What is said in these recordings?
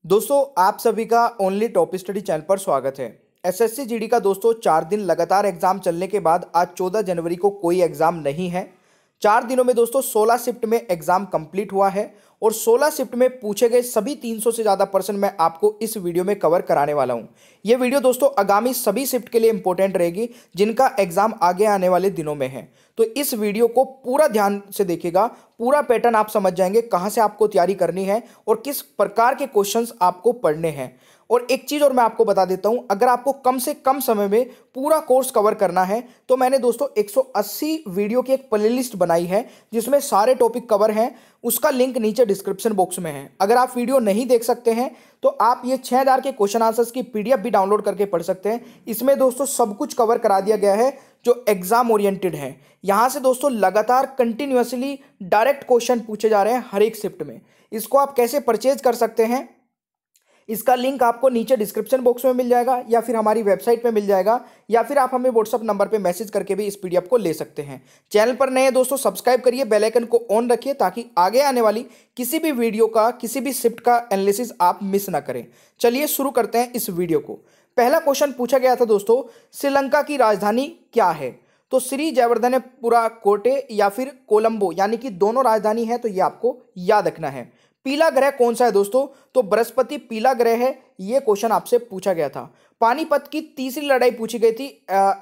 दोस्तों आप सभी का ओनली टॉप स्टडी चैनल पर स्वागत है। एसएससी जीडी का दोस्तों 4 दिन लगातार एग्जाम चलने के बाद आज 14 जनवरी को कोई एग्जाम नहीं है। 4 दिनों में दोस्तों 16 शिफ्ट में एग्जाम कंप्लीट हुआ है और 16 शिफ्ट में पूछे गए सभी 300 से ज़्यादा प्रश्न मैं आपको इस वीडियो में कवर कराने वाला हूं। यह वीडियो दोस्तों आगामी सभी शिफ्ट के लिए इंपॉर्टेंट रहेगी जिनका एग्जाम आगे आने वाले दिनों में है। तो इस वीडियो को पूरा ध्यान से देखिएगा, पूरा पैटर्न आप समझ जाएंगे कहां से आपको तैयारी करनी है और किस प्रकार के क्वेश्चंस आपको पढ़ने हैं। और एक चीज़ और मैं आपको बता देता हूं, अगर आपको कम से कम समय में पूरा कोर्स कवर करना है तो मैंने दोस्तों 180 वीडियो की एक प्लेलिस्ट बनाई है जिसमें सारे टॉपिक कवर हैं। उसका लिंक नीचे डिस्क्रिप्शन बॉक्स में है। अगर आप वीडियो नहीं देख सकते हैं तो आप ये 6000 के क्वेश्चन आंसर्स की पीडीएफ भी डाउनलोड करके पढ़ सकते हैं। इसमें दोस्तों सब कुछ कवर करा दिया गया है जो एग्जाम ओरिएंटेड है। यहां से दोस्तों लगातार कंटिन्यूअसली डायरेक्ट क्वेश्चन पूछे जा रहे हैं हर एक शिफ्ट में। इसको आप कैसे परचेज कर सकते हैं, इसका लिंक आपको नीचे डिस्क्रिप्शन बॉक्स में मिल जाएगा या फिर हमारी वेबसाइट पे मिल जाएगा, या फिर आप हमें व्हाट्सअप नंबर पे मैसेज करके भी इस पीडीएफ को ले सकते हैं। चैनल पर नए दोस्तों सब्सक्राइब करिए, बेल आइकन को ऑन रखिए ताकि आगे आने वाली किसी भी वीडियो का, किसी भी शिफ्ट का एनालिसिस आप मिस ना करें। चलिए शुरू करते हैं इस वीडियो को। पहला क्वेश्चन पूछा गया था दोस्तों, श्रीलंका की राजधानी क्या है? तो श्री जयवर्धनेपुरा कोटे या फिर कोलंबो, यानी कि दोनों राजधानी है, तो ये आपको याद रखना है। पीला ग्रह कौन सा है दोस्तों? तो बृहस्पति पीला ग्रह है। ये क्वेश्चन आपसे पूछा गया था। पानीपत की तीसरी लड़ाई पूछी गई थी।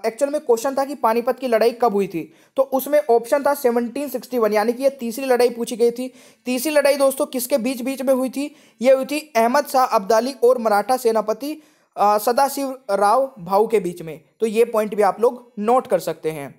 एक्चुअल में क्वेश्चन था कि पानीपत की लड़ाई कब हुई थी, तो उसमें ऑप्शन था 1761, यानी कि ये तीसरी लड़ाई पूछी गई थी। तीसरी लड़ाई दोस्तों किसके बीच बीच में हुई थी? ये हुई थी अहमद शाह अब्दाली और मराठा सेनापति सदाशिव राव भाऊ के बीच में। तो ये पॉइंट भी आप लोग नोट कर सकते हैं।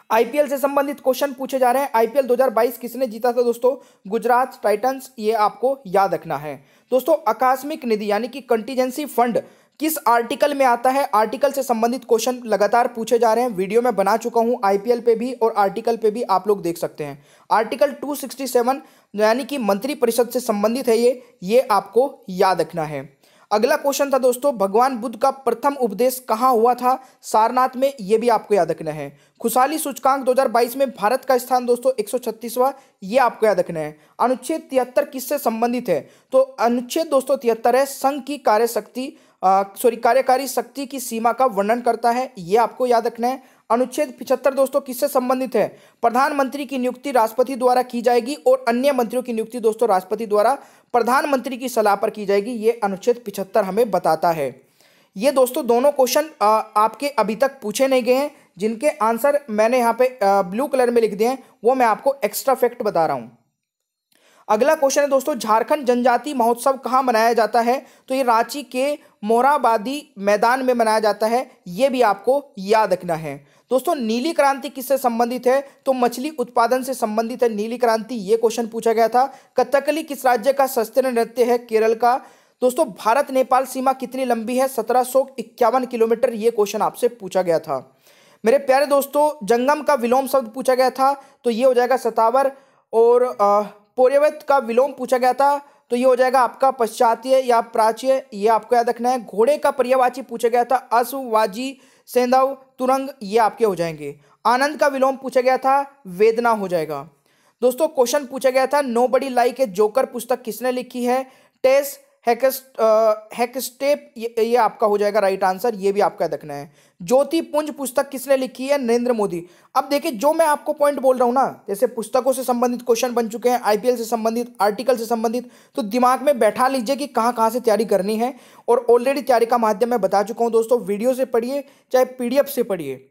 आईपीएल से संबंधित क्वेश्चन पूछे जा रहे हैं। आईपीएल 2022 किसने जीता था दोस्तों? गुजरात टाइटंस। ये आपको याद रखना है। दोस्तों आकस्मिक निधि यानी कि कंटीजेंसी फंड किस आर्टिकल में आता है? आर्टिकल से संबंधित क्वेश्चन लगातार पूछे जा रहे हैं। वीडियो में बना चुका हूं आईपीएल पे भी और आर्टिकल पे भी, आप लोग देख सकते हैं। आर्टिकल 267 यानी कि मंत्रिपरिषद से संबंधित है ये आपको याद रखना है। अगला क्वेश्चन था दोस्तों, भगवान बुद्ध का प्रथम उपदेश कहाँ हुआ था? सारनाथ में। ये भी आपको याद रखना है। खुशहाली सूचकांक 2022 में भारत का स्थान दोस्तों 136वां। ये आपको याद रखना है। अनुच्छेद 73 किससे संबंधित है? तो अनुच्छेद दोस्तों 73 है संघ की कार्यकारी शक्ति की सीमा का वर्णन करता है। ये आपको याद रखना है। अनुच्छेद 75 दोस्तों किससे संबंधित है? प्रधानमंत्री की नियुक्ति राष्ट्रपति द्वारा की जाएगी और अन्य मंत्रियों की नियुक्ति दोस्तों राष्ट्रपति द्वारा प्रधानमंत्री की सलाह पर की जाएगी। ये अनुच्छेद 75 हमें बताता है। ये दोस्तों दोनों क्वेश्चन आपके अभी तक पूछे नहीं गए हैं, जिनके आंसर मैंने यहाँ पे ब्लू कलर में लिख दिए हैं, वो मैं आपको एक्स्ट्रा फैक्ट बता रहा हूं। अगला क्वेश्चन है दोस्तों, झारखंड जनजाति महोत्सव कहाँ मनाया जाता है? तो ये रांची के मोरहाबादी मैदान में मनाया जाता है। ये भी आपको याद रखना है। दोस्तों नीली क्रांति किससे संबंधित है? तो मछली उत्पादन से संबंधित है नीली क्रांति। ये क्वेश्चन पूछा गया था। कथकली किस राज्य का शास्त्रीय नृत्य है? केरल का। दोस्तों भारत नेपाल सीमा कितनी लंबी है? 1751 किलोमीटर। ये क्वेश्चन आपसे पूछा गया था। मेरे प्यारे दोस्तों जंगम का विलोम शब्द पूछा गया था, तो ये हो जाएगा सतावर। और पौर्यवत का विलोम पूछा गया था, तो ये हो जाएगा आपका पश्चात्य या प्राच्य। ये आपको याद रखना है। घोड़े का पर्यायवाची पूछा गया था अश्व, वाजी, सेंधव, तुरंग। ये आपके हो जाएंगे। आनंद का विलोम पूछा गया था, वेदना हो जाएगा। दोस्तों क्वेश्चन पूछा गया था, नोबडी लाइक ए जोकर पुस्तक किसने लिखी है? टेस हैक्स्टेप। ये आपका हो जाएगा राइट आंसर। ये भी आपका याद रखना है। ज्योति पुंज पुस्तक किसने लिखी है? नरेंद्र मोदी। अब देखिए जो मैं आपको पॉइंट बोल रहा हूं ना, जैसे पुस्तकों से संबंधित क्वेश्चन बन चुके हैं, आईपीएल से संबंधित, आर्टिकल से संबंधित, तो दिमाग में बैठा लीजिए कि कहां कहां से तैयारी करनी है। और ऑलरेडी तैयारी का माध्यम मैं बता चुका हूं दोस्तों, वीडियो से पढ़िए चाहे पीडीएफ से पढ़िए,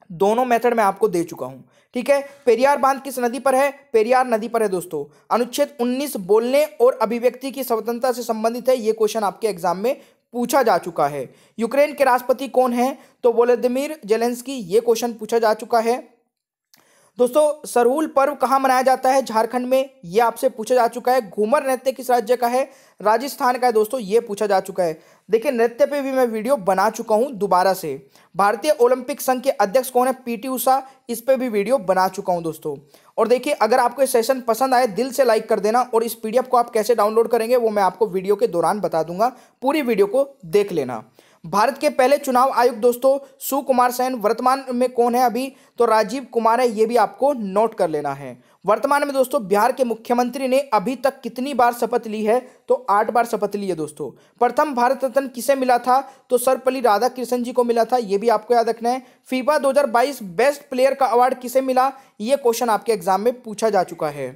दोनों मेथड मैं आपको दे चुका हूं। ठीक है। पेरियार बांध किस नदी पर है? पेरियार नदी पर है दोस्तों। अनुच्छेद 19 बोलने और अभिव्यक्ति की स्वतंत्रता से संबंधित है। यह क्वेश्चन आपके एग्जाम में पूछा जा चुका है। यूक्रेन के राष्ट्रपति कौन है? तो वोलोदिमीर जेलेंस्की। ये क्वेश्चन पूछा जा चुका है। दोस्तों सरहुल पर्व कहाँ मनाया जाता है? झारखंड में। यह आपसे पूछा जा चुका है। घूमर नृत्य किस राज्य का है? राजस्थान का है दोस्तों। यह पूछा जा चुका है। देखिए नृत्य पे भी मैं वीडियो बना चुका हूं दोबारा से। भारतीय ओलंपिक संघ के अध्यक्ष कौन है? पीटी उषा। इस पे भी वीडियो बना चुका हूं दोस्तों। और देखिए अगर आपको ये सेशन पसंद आए दिल से लाइक कर देना, और इस पीडीएफ को आप कैसे डाउनलोड करेंगे वो मैं आपको वीडियो के दौरान बता दूंगा। पूरी वीडियो को देख लेना। भारत के पहले चुनाव आयुक्त दोस्तों सुकुमार सेन। वर्तमान में कौन है अभी? तो राजीव कुमार है। ये भी आपको नोट कर लेना है। वर्तमान में दोस्तों बिहार के मुख्यमंत्री ने अभी तक कितनी बार शपथ ली है? तो 8 बार शपथ ली है दोस्तों। प्रथम भारत रत्न किसे मिला था? तो सर्वपल्ली राधाकृष्णन जी को मिला था, ये भी आपको याद रखना है। फीफा 2022 बेस्ट प्लेयर का अवार्ड किसे मिला? ये क्वेश्चन आपके एग्जाम में पूछा जा चुका है।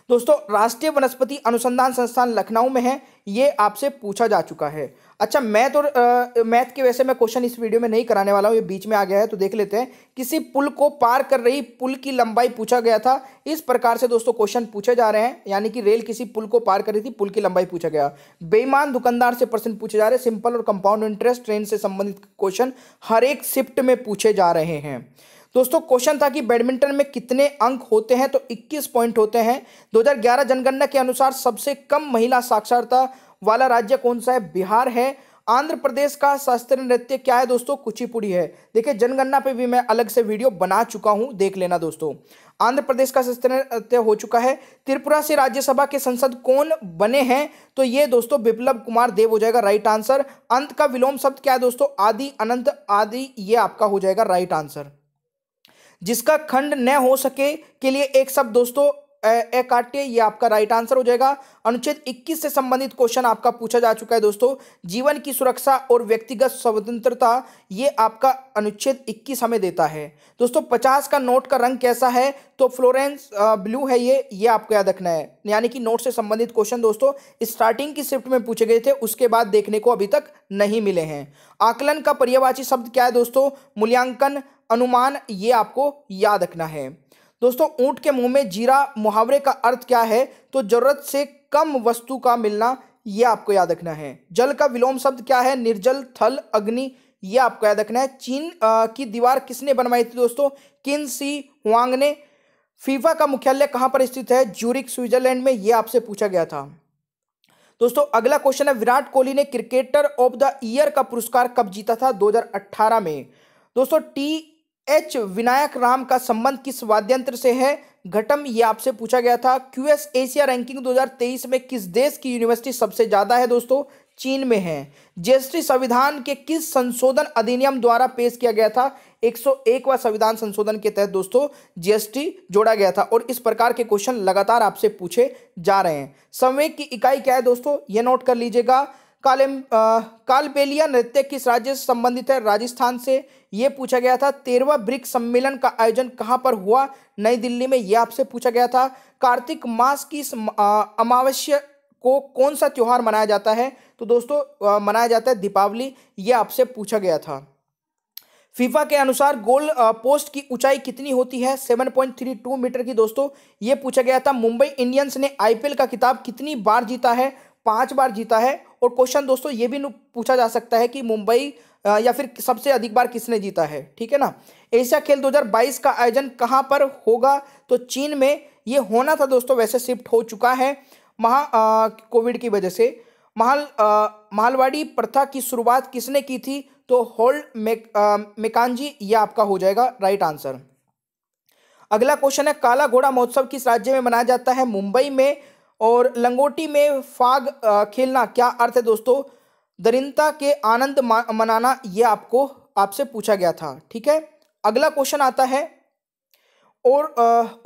दोस्तों राष्ट्रीय वनस्पति अनुसंधान संस्थान लखनऊ में है, ये आपसे पूछा जा चुका है। अच्छा, मैथ और मैथ के वैसे मैं क्वेश्चन इस वीडियो में नहीं कराने वाला हूँ, ये बीच में आ गया है तो देख लेते हैं। किसी पुल को पार कर रही पुल की लंबाई पूछा गया था। इस प्रकार से दोस्तों क्वेश्चन पूछे जा रहे हैं, यानी कि रेल किसी पुल को पार कर रही थी, पुल की लंबाई पूछा गया। बेईमान दुकानदार से प्रश्न पूछे जा रहे हैं। सिंपल और कंपाउंड इंटरेस्ट ट्रेन से संबंधित क्वेश्चन हर एक शिफ्ट में पूछे जा रहे हैं। दोस्तों क्वेश्चन था कि बैडमिंटन में कितने अंक होते हैं? तो 21 पॉइंट होते हैं। 2011 जनगणना के अनुसार सबसे कम महिला साक्षरता वाला राज्य कौन सा है? बिहार है। आंध्र प्रदेश का शास्त्रीय नृत्य क्या है दोस्तों? कुचिपुड़ी है। देखिए जनगणना पे भी मैं अलग से वीडियो बना चुका हूं, देख लेना दोस्तों। आंध्र प्रदेश का शास्त्रीय नृत्य हो चुका है। त्रिपुरा से राज्यसभा के सांसद कौन बने हैं? तो ये दोस्तों बिप्लब कुमार देव हो जाएगा राइट आंसर। अंत का विलोम शब्द क्या है दोस्तों? आदि, अनंत, आदि, ये आपका हो जाएगा राइट आंसर। जिसका खंड न हो सके के लिए एक शब्द दोस्तों अकाट्य, ये आपका राइट आंसर हो जाएगा। अनुच्छेद 21 से संबंधित क्वेश्चन आपका पूछा जा चुका है दोस्तों। जीवन की सुरक्षा और व्यक्तिगत स्वतंत्रता, ये आपका अनुच्छेद 21 हमें देता है दोस्तों। 50 का नोट का रंग कैसा है? तो फ्लोरेंस ब्लू है ये आपको याद रखना है। यानी कि नोट से संबंधित क्वेश्चन दोस्तों स्टार्टिंग की शिफ्ट में पूछे गए थे, उसके बाद देखने को अभी तक नहीं मिले हैं। आकलन का पर्यायवाची शब्द क्या है दोस्तों? मूल्यांकन, अनुमान, ये आपको याद रखना है दोस्तों। ऊंट के मुंह में जीरा मुहावरे का अर्थ क्या है? तो जरूरत से कम वस्तु का मिलना, ये आपको याद रखना है। जल का विलोम शब्द क्या है? निर्जल, थल, अग्नि, ये आपको याद रखना है। चीन की दीवार किसने बनवाई थी दोस्तों? किन सी हुआंग ने। फीफा का मुख्यालय कहां पर स्थित है? ज्यूरिख स्विट्जरलैंड में, ये आपसे पूछा गया था दोस्तों। अगला क्वेश्चन है, विराट कोहली ने क्रिकेटर ऑफ द ईयर का पुरस्कार कब जीता था? 2018 में दोस्तों। टी.एच. विनायक राम का संबंध किस वाद्ययंत्र से है? घटम, ये आपसे पूछा गया था। क्यूएस एशिया रैंकिंग 2023 में किस देश की यूनिवर्सिटी सबसे ज्यादा है दोस्तों? चीन में है। जीएसटी संविधान के किस संशोधन अधिनियम द्वारा पेश किया गया था? 101वां संविधान संशोधन के तहत दोस्तों जीएसटी जोड़ा गया था। और इस प्रकार के क्वेश्चन लगातार आपसे पूछे जा रहे हैं। संवेग की इकाई क्या है दोस्तों? ये नोट कर लीजिएगा। कालबेलिया नृत्य किस राज्य से संबंधित है? राजस्थान से, ये पूछा गया था। 13वां ब्रिक्स सम्मेलन का आयोजन कहां पर हुआ? नई दिल्ली में, ये आपसे पूछा गया था। कार्तिक मास की अमावस्या को कौन सा त्योहार मनाया जाता है? तो दोस्तों मनाया जाता है दीपावली, ये आपसे पूछा गया था। फीफा के अनुसार गोल पोस्ट की ऊंचाई कितनी होती है? 7.32 मीटर की दोस्तों, ये पूछा गया था। मुंबई इंडियंस ने आईपीएल का खिताब कितनी बार जीता है? 5 बार जीता है। और क्वेश्चन दोस्तों ये भी पूछा जा सकता है कि मुंबई या फिर सबसे अधिक बार किसने जीता है, ठीक है ना। एशिया खेल 2022 का आयोजन कहां पर होगा? तो चीन में ये होना था दोस्तों, वैसे शिफ्ट हो चुका है कोविड की वजह से। महलवाड़ी प्रथा की शुरुआत किसने की थी? तो होल्ड मेकांजी, ये आपका हो जाएगा राइट आंसर। अगला क्वेश्चन है, काला घोड़ा महोत्सव किस राज्य में मनाया जाता है? मुंबई में। और लंगोटी में फाग खेलना क्या अर्थ है दोस्तों? दरिद्रता के आनंद मनाना, ये आपसे पूछा गया था, ठीक है। अगला क्वेश्चन आता है, और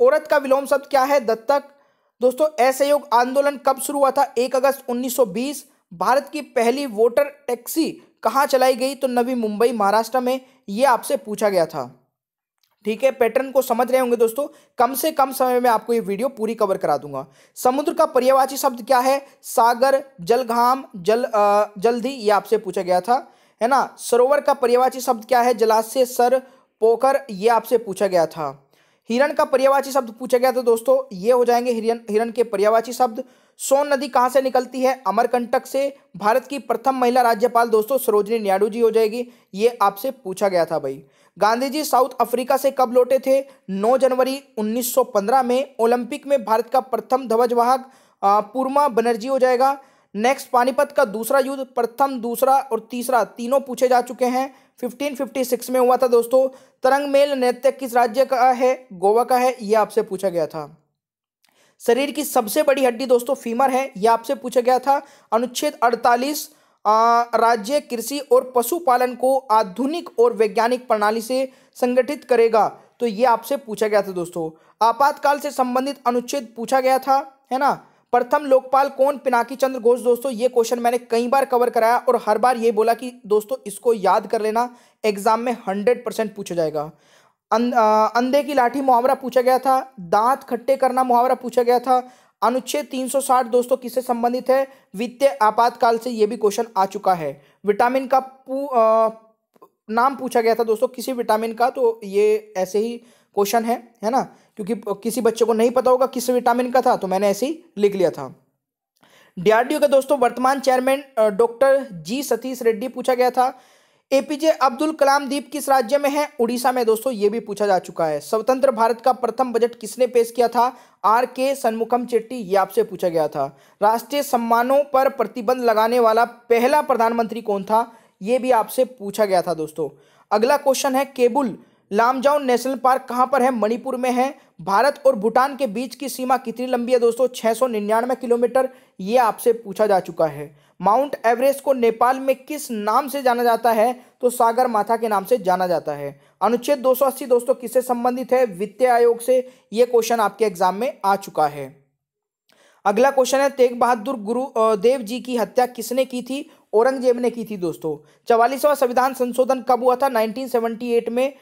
औरत का विलोम शब्द क्या है? दत्तक। दोस्तों असहयोग आंदोलन कब शुरू हुआ था? 1 अगस्त 1920। भारत की पहली वोटर टैक्सी कहां चलाई गई? तो नवी मुंबई महाराष्ट्र में, ये आपसे पूछा गया था, ठीक है। पैटर्न को समझ रहे होंगे दोस्तों। कम से कम समय में आपको ये वीडियो पूरी कवर करा दूंगा। समुद्र का पर्यायवाची शब्द क्या है? सागर, जलघाम, जल्दी, ये आपसे पूछा गया था, है ना। सरोवर का पर्यायवाची शब्द क्या है? जलाशय, सर, पोखर, ये आपसे पूछा गया था। हिरण का पर्यायवाची शब्द पूछा गया था दोस्तों, ये हो जाएंगे हिरण के पर्यायवाची शब्द। सोन नदी कहां से निकलती है? अमरकंटक से। भारत की प्रथम महिला राज्यपाल दोस्तों सरोजिनी नायडू जी हो जाएगी, ये आपसे पूछा गया था भाई। गांधी जी साउथ अफ्रीका से कब लौटे थे? 9 जनवरी 1915 में। ओलंपिक में भारत का प्रथम ध्वजवाहक पूर्मा बनर्जी हो जाएगा। नेक्स्ट, पानीपत का दूसरा युद्ध, प्रथम, दूसरा और तीसरा तीनों पूछे जा चुके हैं। 1556 में हुआ था दोस्तों। तरंगमेल नृत्य किस राज्य का है? गोवा का है, यह आपसे पूछा गया था। शरीर की सबसे बड़ी हड्डी दोस्तों फीमर है, यह आपसे पूछा गया था। अनुच्छेद 48 राज्य कृषि और पशुपालन को आधुनिक और वैज्ञानिक प्रणाली से संगठित करेगा, तो ये आपसे पूछा गया था दोस्तों। आपातकाल से संबंधित अनुच्छेद पूछा गया था, है ना। प्रथम लोकपाल कौन, पिनाकी चंद्र घोष दोस्तों। ये क्वेश्चन मैंने कई बार कवर कराया और हर बार ये बोला कि दोस्तों इसको याद कर लेना, एग्जाम में 100% पूछा जाएगा। अंधे की लाठी मुहावरा पूछा गया था। दांत खट्टे करना मुहावरा पूछा गया था। अनुच्छेद 360 दोस्तों किससे संबंधित है, वित्तीय आपातकाल से, ये भी क्वेश्चन आ चुका है। विटामिन का नाम पूछा गया था दोस्तों, किसी विटामिन का, तो ये ऐसे ही क्वेश्चन है ना, क्योंकि किसी बच्चे को नहीं पता होगा किस विटामिन का था, तो मैंने ऐसे ही लिख लिया था। डीआरडीओ के दोस्तों वर्तमान चेयरमैन डॉक्टर जी सतीश रेड्डी पूछा गया था। एपीजे अब्दुल कलाम द्वीप किस राज्य में है, उड़ीसा में दोस्तों, ये भी पूछा जा चुका है। स्वतंत्र भारत का प्रथम बजट किसने पेश किया था, आर के सन्मुखम चेट्टी, ये आपसे पूछा गया था। राष्ट्रीय सम्मानों पर प्रतिबंध लगाने वाला पहला प्रधानमंत्री कौन था, ये भी आपसे पूछा गया था दोस्तों। अगला क्वेश्चन है केबुल लामजाओ नेशनल पार्क कहां पर है, मणिपुर में है। भारत और भूटान के बीच की सीमा कितनी लंबी है दोस्तों, 699 किलोमीटर, ये आपसे पूछा जा चुका है। माउंट एवरेस्ट को नेपाल में किस नाम से जाना जाता है, तो सागर माथा के नाम से जाना जाता है। अनुच्छेद 280 दोस्तों किससे संबंधित है, वित्त आयोग से, ये क्वेश्चन आपके एग्जाम में आ चुका है। अगला क्वेश्चन है तेग बहादुर गुरुदेव जी की हत्या किसने की थी, औरंगजेब ने की थी दोस्तों। 44वां संविधान संशोधन कब हुआ था, 1978 में।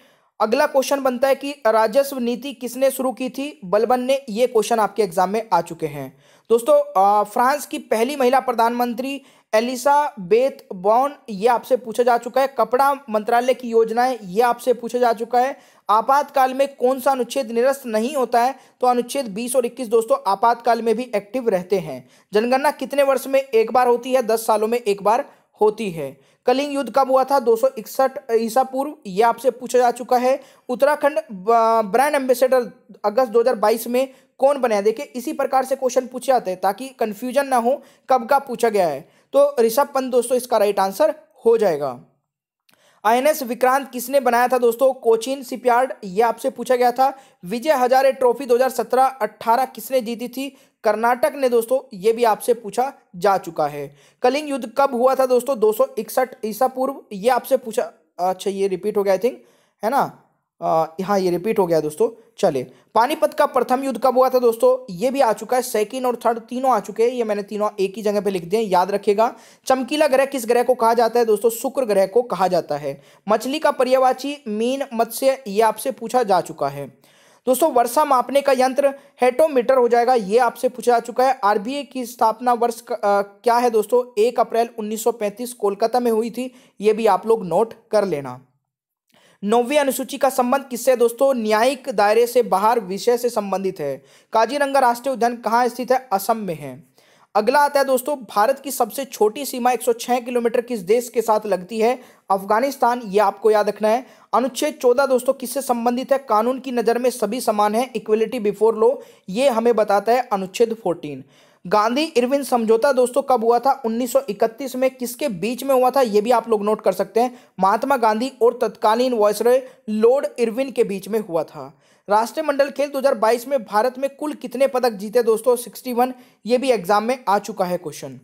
अगला क्वेश्चन बनता है कि राजस्व नीति किसने शुरू की थी, बलबन ने, ये क्वेश्चन आपके एग्जाम में आ चुके हैं दोस्तों। फ्रांस की पहली महिला प्रधानमंत्री एलिसाबेथ बॉर्न, ये आपसे पूछा जा चुका है। कपड़ा मंत्रालय की योजनाएं, ये आपसे पूछा जा चुका है। आपातकाल में कौन सा अनुच्छेद निरस्त नहीं होता है, तो अनुच्छेद 20 और 21 दोस्तों आपातकाल में भी एक्टिव रहते हैं। जनगणना कितने वर्ष में एक बार होती है, 10 सालों में एक बार होती है। कलिंग युद्ध कब हुआ था, 261 ईसा पूर्व, यह आपसे पूछा जा चुका है। उत्तराखंड ब्रांड एम्बेसडर अगस्त 2022 में कौन बनाया, देखिए इसी प्रकार से क्वेश्चन पूछे जाते हैं ताकि कंफ्यूजन ना हो कब का पूछा गया है, तो ऋषभ पंत दोस्तों इसका राइट आंसर हो जाएगा। आईएनएस विक्रांत किसने बनाया था दोस्तों, कोचीन शिपयार्ड, यह आपसे पूछा गया था। विजय हजारे ट्रॉफी 2017-18 किसने जीती थी, कर्नाटक ने दोस्तों, यह भी आपसे पूछा जा चुका है। कलिंग युद्ध कब हुआ था दोस्तों, 261 ईसा पूर्व, यह आपसे पूछा, अच्छा ये रिपीट हो गया आई थिंक, है ना, हाँ ये रिपीट हो गया दोस्तों। चलिए पानीपत का प्रथम युद्ध कब हुआ था दोस्तों, ये भी आ चुका है। सेकंड और थर्ड तीनों आ चुके हैं, ये मैंने तीनों एक ही जगह पे लिख दिए, याद रखिएगा। चमकीला ग्रह किस ग्रह को कहा जाता है दोस्तों, शुक्र ग्रह को कहा जाता है। मछली का पर्यायवाची मीन मत्स्य, ये आपसे पूछा जा चुका है दोस्तों। वर्षा मापने का यंत्र हेटोमीटर हो जाएगा, ये आपसे पूछा जा चुका है। आरबीआई की स्थापना वर्ष क्या है दोस्तों, 1 अप्रैल 1935 कोलकाता में हुई थी, ये भी आप लोग नोट कर लेना। 9वीं अनुसूची का संबंध किससे दोस्तों, न्यायिक दायरे से बाहर विषय से संबंधित है। काजीरंगा राष्ट्रीय उद्यान कहाँ स्थित है, असम में है। अगला आता है दोस्तों, भारत की सबसे छोटी सीमा 106 किलोमीटर किस देश के साथ लगती है, अफगानिस्तान, ये आपको याद रखना है। अनुच्छेद 14 दोस्तों किससे संबंधित है, कानून की नजर में सभी समान है, इक्वलिटी बिफोर लॉ, ये हमें बताता है अनुच्छेद 14। गांधी इरविन समझौता दोस्तों कब हुआ था, 1931 में, किसके बीच में हुआ था, यह भी आप लोग नोट कर सकते हैं, महात्मा गांधी और तत्कालीन वायसरॉय लॉर्ड इरविन के बीच में हुआ था। राष्ट्रमंडल खेल 2022 में भारत में कुल कितने पदक जीते दोस्तों, 61, ये भी एग्जाम में आ चुका है क्वेश्चन।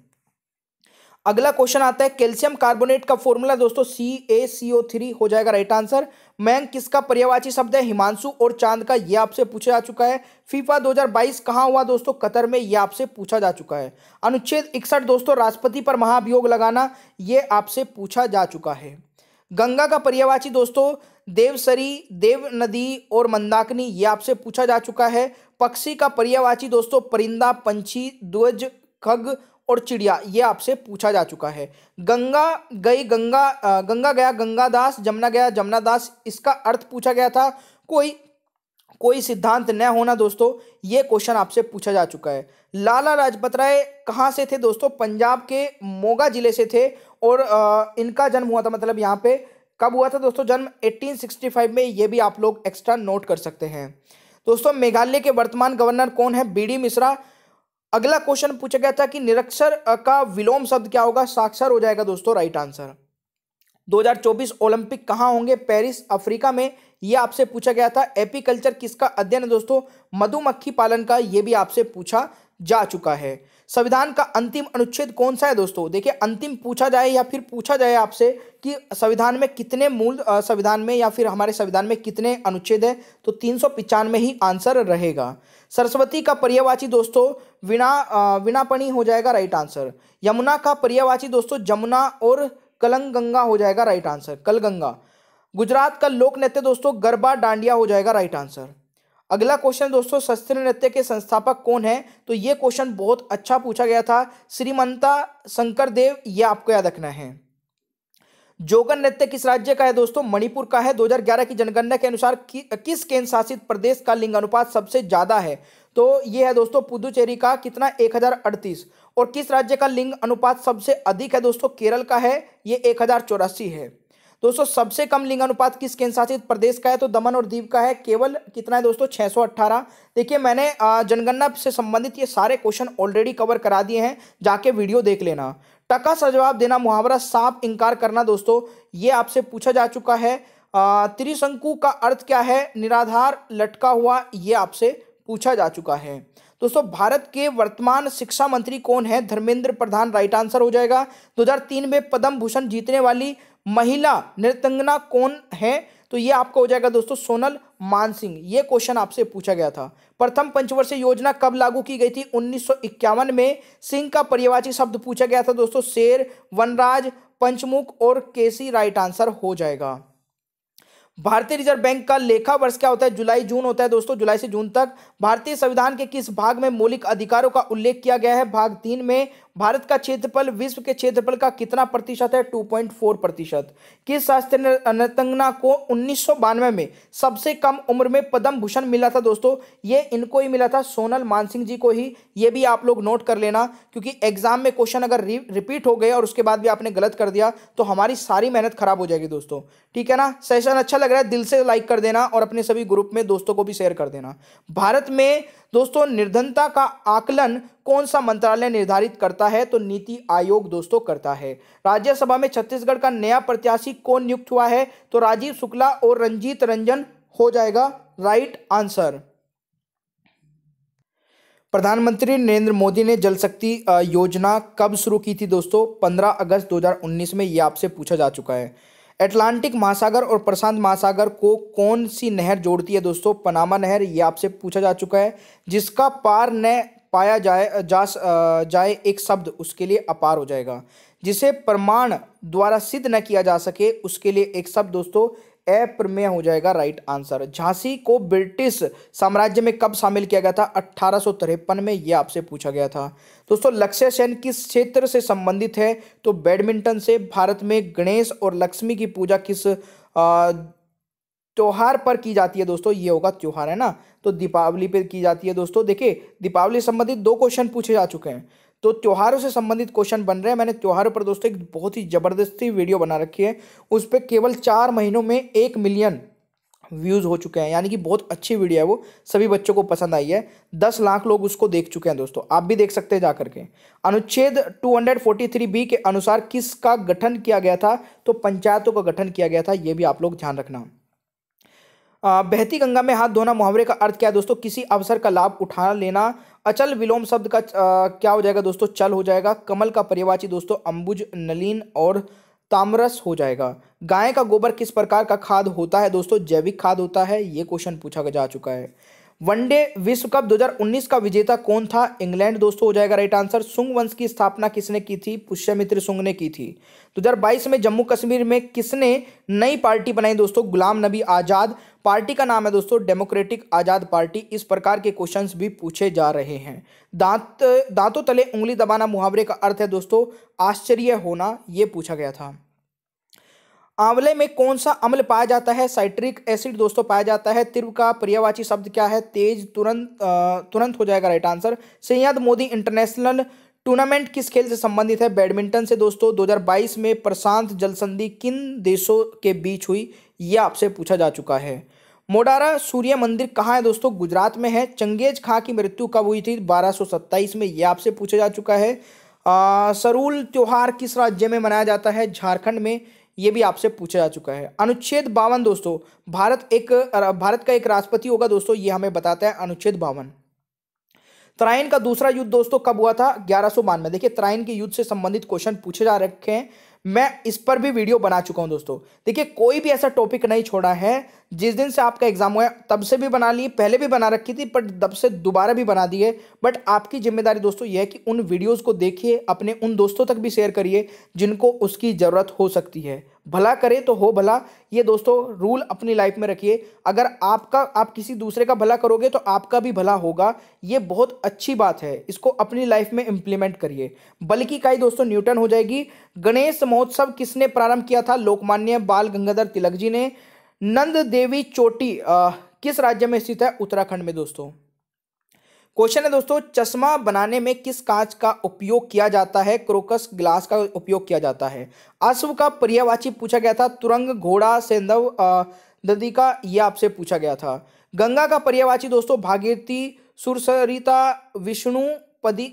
अगला क्वेश्चन आता है कैल्शियम कार्बोनेट का फॉर्मूला दोस्तों CaCO3 हो जाएगा राइट आंसर। मैंग किसका पर्यायवाची शब्द है, हिमांशु और चांद का, यह आपसे पूछा जा चुका है। फीफा 2022 कहां हुआ दोस्तों, कतर में, यह आपसे पूछा जा चुका है। अनुच्छेद 61 दोस्तों राष्ट्रपति पर महाभियोग लगाना, यह आपसे पूछा जा चुका है। गंगा का पर्यायवाची दोस्तों देवसरी, देव नदी और मंदाकिनी, यह आपसे पूछा जा चुका है। पक्षी का पर्यायवाची दोस्तों परिंदा, पंछी, ध्वज, खग और चिड़िया, ये आपसे पूछा जा चुका है। गंगा गई गंगा गया गंगादास, जमुना गया जमुनादास, इसका अर्थ पूछा गया था। कोई सिद्धांत न होना दोस्तों, ये क्वेश्चन आपसे पूछा जा चुका है। लाला लाजपत राय कहाँ से थे दोस्तों, पंजाब के मोगा जिले से थे और इनका जन्म हुआ था, मतलब यहाँ पे कब हुआ था दोस्तों जन्म, 1865 में, ये भी आप लोग एक्स्ट्रा नोट कर सकते हैं दोस्तों। मेघालय के वर्तमान गवर्नर कौन है, बीडी मिश्रा। अगला क्वेश्चन पूछा गया था कि निरक्षर का विलोम शब्द क्या होगा, साक्षर हो जाएगा दोस्तों राइट आंसर। 2024 ओलंपिक कहां होंगे, पेरिस, अफ्रीका में, यह आपसे पूछा गया था। एपीकल्चर किसका अध्ययन है दोस्तों, मधुमक्खी पालन का, यह भी आपसे पूछा जा चुका है। संविधान का अंतिम अनुच्छेद कौन सा है दोस्तों? देखिए, अंतिम पूछा जाए या फिर पूछा जाए आपसे कि संविधान में कितने मूल संविधान में या फिर हमारे संविधान में कितने अनुच्छेद है, तो 395 ही आंसर रहेगा। सरस्वती का पर्यायवाची दोस्तों वीणापणी हो जाएगा राइट आंसर। यमुना का पर्यायवाची दोस्तों जमुना और कलंगंगा हो जाएगा राइट आंसर, कलगंगा। गुजरात का लोक नृत्य दोस्तों गरबा डांडिया हो जाएगा राइट आंसर। अगला क्वेश्चन दोस्तों, शास्त्रीय नृत्य के संस्थापक कौन है? तो ये क्वेश्चन बहुत अच्छा पूछा गया था, श्रीमंता शंकर देव, ये आपको याद रखना है। जोगन नृत्य किस राज्य का है दोस्तों? मणिपुर का है। 2011 की जनगणना के अनुसार किस केंद्र शासित प्रदेश का लिंग अनुपात सबसे ज्यादा है? तो ये है दोस्तों पुदुचेरी का, कितना? 1038। और किस राज्य का लिंग अनुपात सबसे अधिक है दोस्तों? केरल का है, ये 1084 है। दोस्तों सबसे कम लिंग अनुपात किस केंद्र शासित प्रदेश का है? तो दमन और दीव का है, केवल कितना है दोस्तों? 618। देखिए, मैंने जनगणना से संबंधित ये सारे क्वेश्चन ऑलरेडी कवर करा दिए हैं, जाके वीडियो देख लेना। टका सा जवाब देना, मुहावरा साफ इंकार करना दोस्तों, ये आपसे पूछा जा चुका है। त्रिशंकु का अर्थ क्या है? निराधार, लटका हुआ, ये आपसे पूछा जा चुका है। दोस्तों भारत के वर्तमान शिक्षा मंत्री कौन है? धर्मेंद्र प्रधान राइट आंसर हो जाएगा। 2003 में पद्म भूषण जीतने वाली महिला नृत्यांगना कौन है? तो ये आपका हो जाएगा दोस्तों सोनल मानसिंह। ये क्वेश्चन आपसे पूछा गया था। प्रथम पंचवर्षीय योजना कब लागू की गई थी? 1951 में। सिंह का पर्यायवाची शब्द पूछा गया था दोस्तों शेर, वनराज, पंचमुख और केसी राइट आंसर हो जाएगा। भारतीय रिजर्व बैंक का लेखा वर्ष क्या होता है? जुलाई जून होता है दोस्तों, जुलाई से जून तक। भारतीय संविधान के किस भाग में मौलिक अधिकारों का उल्लेख किया गया है? भाग 3 में। भारत का क्षेत्रफल विश्व के क्षेत्रफल का कितना प्रतिशत है? 2.4%। किस शास्त्रीय नृत्यांगना को 1992 में सबसे कम उम्र में पद्म भूषण मिला था दोस्तों? ये इनको ही मिला था, सोनल मानसिंह जी को ही। ये भी आप लोग नोट कर लेना, क्योंकि एग्जाम में क्वेश्चन अगर रिपीट हो गए और उसके बाद भी आपने गलत कर दिया तो हमारी सारी मेहनत खराब हो जाएगी दोस्तों। ठीक है ना? सेशन अच्छा लग रहा है, दिल से लाइक कर देना और अपने सभी ग्रुप में दोस्तों को भी शेयर कर देना। भारत में दोस्तों निर्धनता का आकलन कौन सा मंत्रालय निर्धारित करता है? तो नीति आयोग दोस्तों करता है। राज्यसभा में छत्तीसगढ़ का नया प्रत्याशी कौन नियुक्त हुआ है? तो राजीव शुक्ला और रंजीत रंजन हो जाएगा राइट आंसर। प्रधानमंत्री नरेंद्र मोदी ने जल शक्ति योजना कब शुरू की थी दोस्तों? 15 अगस्त 2019 में। यह आपसे पूछा जा चुका है। अटलांटिक महासागर और प्रशांत महासागर को कौन सी नहर जोड़ती है दोस्तों? पनामा नहर। ये आपसे पूछा जा चुका है। जिसका पार न पाया जाए एक शब्द, उसके लिए अपार हो जाएगा। जिसे प्रमाण द्वारा सिद्ध न किया जा सके, उसके लिए एक शब्द दोस्तों अप्रमेय हो जाएगा राइट आंसर। झांसी को ब्रिटिश साम्राज्य में कब शामिल किया गया था? 1853 में। यह आपसे पूछा गया था। दोस्तों लक्ष्य सेन किस क्षेत्र से संबंधित है? तो बैडमिंटन से। भारत में गणेश और लक्ष्मी की पूजा किस त्योहार पर की जाती है दोस्तों? ये होगा त्योहार, है ना? तो दीपावली पे की जाती है दोस्तों। देखिए, दीपावली संबंधित 2 क्वेश्चन पूछे जा चुके हैं, तो त्योहारों से संबंधित क्वेश्चन बन रहे हैं। मैंने त्योहारों पर दोस्तों एक बहुत ही जबरदस्ती वीडियो बना रखी है, उस पर केवल 4 महीनों में 1 मिलियन व्यूज हो चुके हैं, यानी कि बहुत अच्छी वीडियो है वो, सभी बच्चों को पसंद आई है। 10 लाख लोग उसको देख चुके हैं दोस्तों, आप भी देख सकते हैं जा करके। अनुच्छेद 243B के अनुसार किसका गठन किया गया था? तो पंचायतों का गठन किया गया था। ये भी आप लोग ध्यान रखना। बहती गंगा में हाथ धोना मुहावरे का अर्थ क्या है दोस्तों? किसी अवसर का लाभ उठा लेना। अचल विलोम शब्द का क्या हो जाएगा दोस्तों? चल हो जाएगा। कमल का पर्यायवाची दोस्तों अंबुज, नलिन और तामरस हो जाएगा। गाय का गोबर किस प्रकार का खाद होता है दोस्तों? जैविक खाद होता है। ये क्वेश्चन पूछा जा चुका है। वनडे विश्व कप 2019 का विजेता कौन था? इंग्लैंड दोस्तों हो जाएगा राइट आंसर। सुंग वंश की स्थापना किसने की थी? पुष्यमित्र सुंग ने की थी। 2022 में जम्मू कश्मीर में किसने नई पार्टी बनाई दोस्तों? गुलाम नबी आजाद। पार्टी का नाम है दोस्तों डेमोक्रेटिक आजाद पार्टी। इस प्रकार के क्वेश्चंस भी पूछे जा रहे हैं। दांतों तले उंगली दबाना मुहावरे का अर्थ है दोस्तों आश्चर्य होना। यह पूछा गया था। आंवले में कौन सा अम्ल पाया जाता है? साइट्रिक एसिड दोस्तों पाया जाता है। तीव्र का पर्यायवाची शब्द क्या है? तेज, तुरंत हो जाएगा right answer. Syed Modi international tournament किस खेल से संबंधित है? बैडमिंटन से दोस्तों। 2022 में प्रशांत जल संधि किन देशों के बीच हुई? यह आपसे पूछा जा चुका है। मोडारा सूर्य मंदिर कहाँ है दोस्तों? गुजरात में है। चंगेज खां की मृत्यु कब हुई थी? 1227 में। यह आपसे पूछा जा चुका है। सरूल त्योहार किस राज्य में मनाया जाता है? झारखंड में। ये भी आपसे पूछा जा चुका है। अनुच्छेद 52 दोस्तों भारत का एक राष्ट्रपति होगा दोस्तों, ये हमें बताता है अनुच्छेद 52। त्राइन का दूसरा युद्ध दोस्तों कब हुआ था? 1192। देखिए त्राइन के युद्ध से संबंधित क्वेश्चन पूछे जा रखे हैं, मैं इस पर भी वीडियो बना चुका हूं दोस्तों। देखिए कोई भी ऐसा टॉपिक नहीं छोड़ा है, जिस दिन से आपका एग्जाम हुआ है तब से भी बना ली, पहले भी बना रखी थी पर तब से दोबारा भी बना दी है। बट आपकी जिम्मेदारी दोस्तों यह है कि उन वीडियोस को देखिए, अपने उन दोस्तों तक भी शेयर करिए जिनको उसकी जरूरत हो सकती है। भला करे तो हो भला, ये दोस्तों रूल अपनी लाइफ में रखिए। अगर आप किसी दूसरे का भला करोगे तो आपका भी भला होगा, ये बहुत अच्छी बात है, इसको अपनी लाइफ में इंप्लीमेंट करिए। बल्कि का ही दोस्तों न्यूटन हो जाएगी। गणेश महोत्सव किसने प्रारंभ किया था? लोकमान्य बाल गंगाधर तिलक जी ने। नंद देवी चोटी किस राज्य में स्थित है? उत्तराखंड में दोस्तों। क्वेश्चन है दोस्तों, चश्मा बनाने में किस कांच का उपयोग किया जाता है? क्रोकस ग्लास का उपयोग किया जाता है। अश्व का पर्यायवाची पूछा गया था, तुरंग, घोड़ा, सेंधव, नदी का, यह आपसे पूछा गया था। गंगा का पर्यायवाची दोस्तों भागीरथी, सुरसरिता, विष्णुपदी,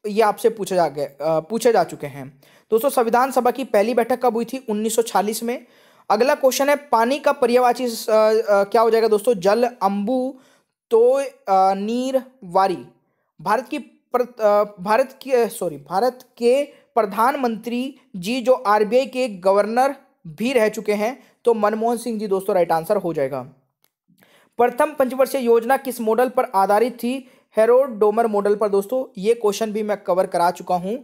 ये आपसे पूछे जा चुके हैं दोस्तों। संविधान सभा की पहली बैठक कब हुई थी? 1946 में। अगला क्वेश्चन है, पानी का पर्यायवाची क्या हो जाएगा दोस्तों? जल, अंबु, तो नीर, वारी। भारत के प्रधानमंत्री जी जो आरबीआई के गवर्नर भी रह चुके हैं, तो मनमोहन सिंह जी दोस्तों राइट आंसर हो जाएगा। प्रथम पंचवर्षीय योजना किस मॉडल पर आधारित थी? हेरोल्ड डोमर मॉडल पर दोस्तों। ये क्वेश्चन भी मैं कवर करा चुका हूं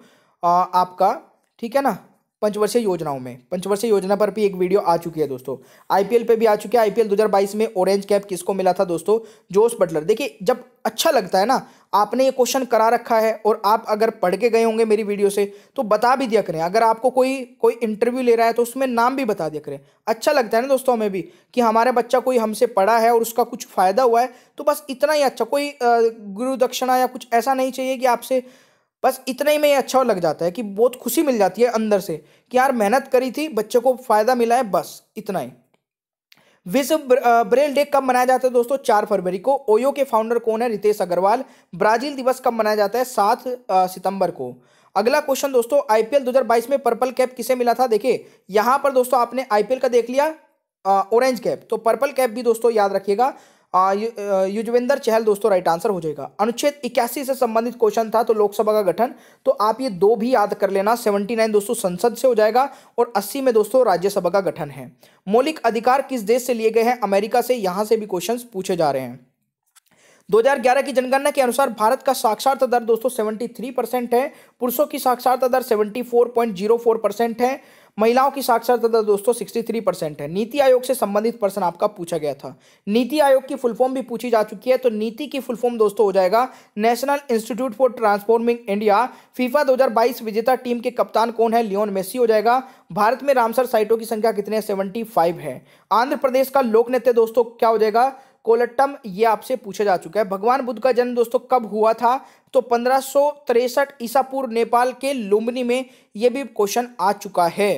आपका, ठीक है ना। पंचवर्षीय योजनाओं में, पंचवर्षीय योजना पर भी एक वीडियो आ चुकी है दोस्तों। आईपीएल पे भी आ चुकी है। आईपीएल 2022 में ऑरेंज कैप किसको मिला था दोस्तों? Jos Buttler. देखिए जब अच्छा लगता है ना, आपने ये क्वेश्चन करा रखा है और आप अगर पढ़ के गए होंगे मेरी वीडियो से, तो बता भी दिया करें। अगर आपको कोई इंटरव्यू ले रहा है तो उसमें नाम भी बता दिया करें। अच्छा लगता है ना दोस्तों हमें भी कि हमारे बच्चा कोई हमसे पढ़ा है और उसका कुछ फायदा हुआ है, तो बस इतना ही अच्छा। कोई गुरु दक्षिणा या कुछ ऐसा नहीं चाहिए कि आपसे, बस इतना ही में अच्छा लग जाता है कि बहुत खुशी मिल जाती है अंदर से कि यार मेहनत करी थी, बच्चे को फायदा मिला है, बस इतना ही। विश्व ब्रेल डे कब मनाया जाता है दोस्तों? 4 फरवरी को। ओयो के फाउंडर कौन है? रितेश अग्रवाल। ब्राजील दिवस कब मनाया जाता है? 7 सितंबर को। अगला क्वेश्चन दोस्तों, आईपीएल 2022 में पर्पल कैप किसे मिला था? देखिए यहां पर दोस्तों आपने आईपीएल का देख लिया ऑरेंज कैप, तो पर्पल कैप भी दोस्तों याद रखिएगा युजवेंद्र चहल दोस्तों राइट आंसर हो जाएगा। अनुच्छेद 81 से संबंधित क्वेश्चन था, तो लोकसभा का गठन, तो आप ये दो भी याद कर लेना। 79 दोस्तों संसद से हो जाएगा और 80 में दोस्तों राज्यसभा का गठन है। मौलिक अधिकार किस देश से लिए गए हैं? अमेरिका से। यहां से भी क्वेश्चंस पूछे जा रहे हैं। 2011 की जनगणना के अनुसार भारत का साक्षरता दर दोस्तों 73% है। पुरुषों की साक्षरता दर 74.04% है। महिलाओं की साक्षरता दर दोस्तों 63% है। नीति आयोग से संबंधित प्रश्न आपका पूछा गया था। नीति आयोग की फुल फॉर्म भी पूछी जा चुकी है, तो नीति की फुल फॉर्म दोस्तों हो जाएगा national institute for transforming India. FIFA 2022 विजेता टीम के कप्तान कौन है? लियोन मेसी हो जाएगा। भारत में रामसर साइटों की संख्या कितने हैं? 75 है। आंध्र प्रदेश का लोक नृत्य दोस्तों क्या हो जाएगा? कोलट्टम। ये आपसे पूछा जा चुका है। भगवान बुद्ध का जन्म दोस्तों कब हुआ था? तो 1563 ईसा पूर्व नेपाल के लुम्बिनी में। यह भी क्वेश्चन आ चुका है।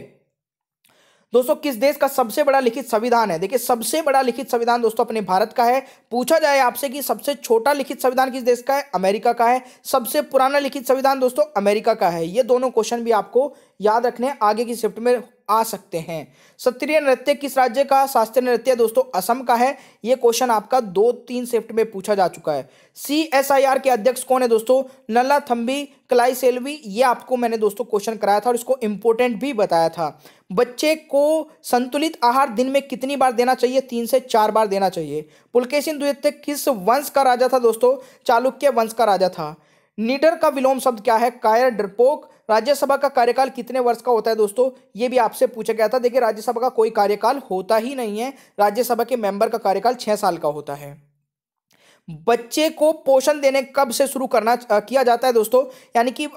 दोस्तों किस देश का सबसे बड़ा लिखित संविधान है? देखिए सबसे बड़ा लिखित संविधान दोस्तों अपने भारत का है। पूछा जाए आपसे कि सबसे छोटा लिखित संविधान किस देश का है? अमेरिका का है। सबसे पुराना लिखित संविधान दोस्तों अमेरिका का है। ये दोनों क्वेश्चन भी आपको याद रखने आगे की शिफ्ट में आ सकते हैं। शास्त्रीय नृत्य किस राज्य का शास्त्रीय नृत्य दोस्तों? असम का है। यह क्वेश्चन आपका 2-3 शिफ्ट में पूछा जा चुका है। CSIR के अध्यक्ष कौन है दोस्तों? नल्लाथम्बी क्लाइसेल्वी। ये आपको मैंने दोस्तों क्वेश्चन कराया था और इसको इंपोर्टेंट भी बताया था। बच्चे को संतुलित आहार दिन में कितनी बार देना चाहिए? 3 से 4 बार देना चाहिए। पुलकेशिन द्वितीय किस वंश का राजा था दोस्तों? चालुक्य वंश का राजा था। निडर का विलोम शब्द क्या है? कायर, डरपोक। राज्यसभा का कार्यकाल कितने वर्ष का होता है दोस्तों? ये भी आपसे पूछा गया था। देखिए राज्यसभा का कोई कार्यकाल होता ही नहीं है। राज्यसभा के मेंबर का कार्यकाल 6 साल का होता है। बच्चे को पोषण देने कब से शुरू किया जाता है दोस्तों? यानी कि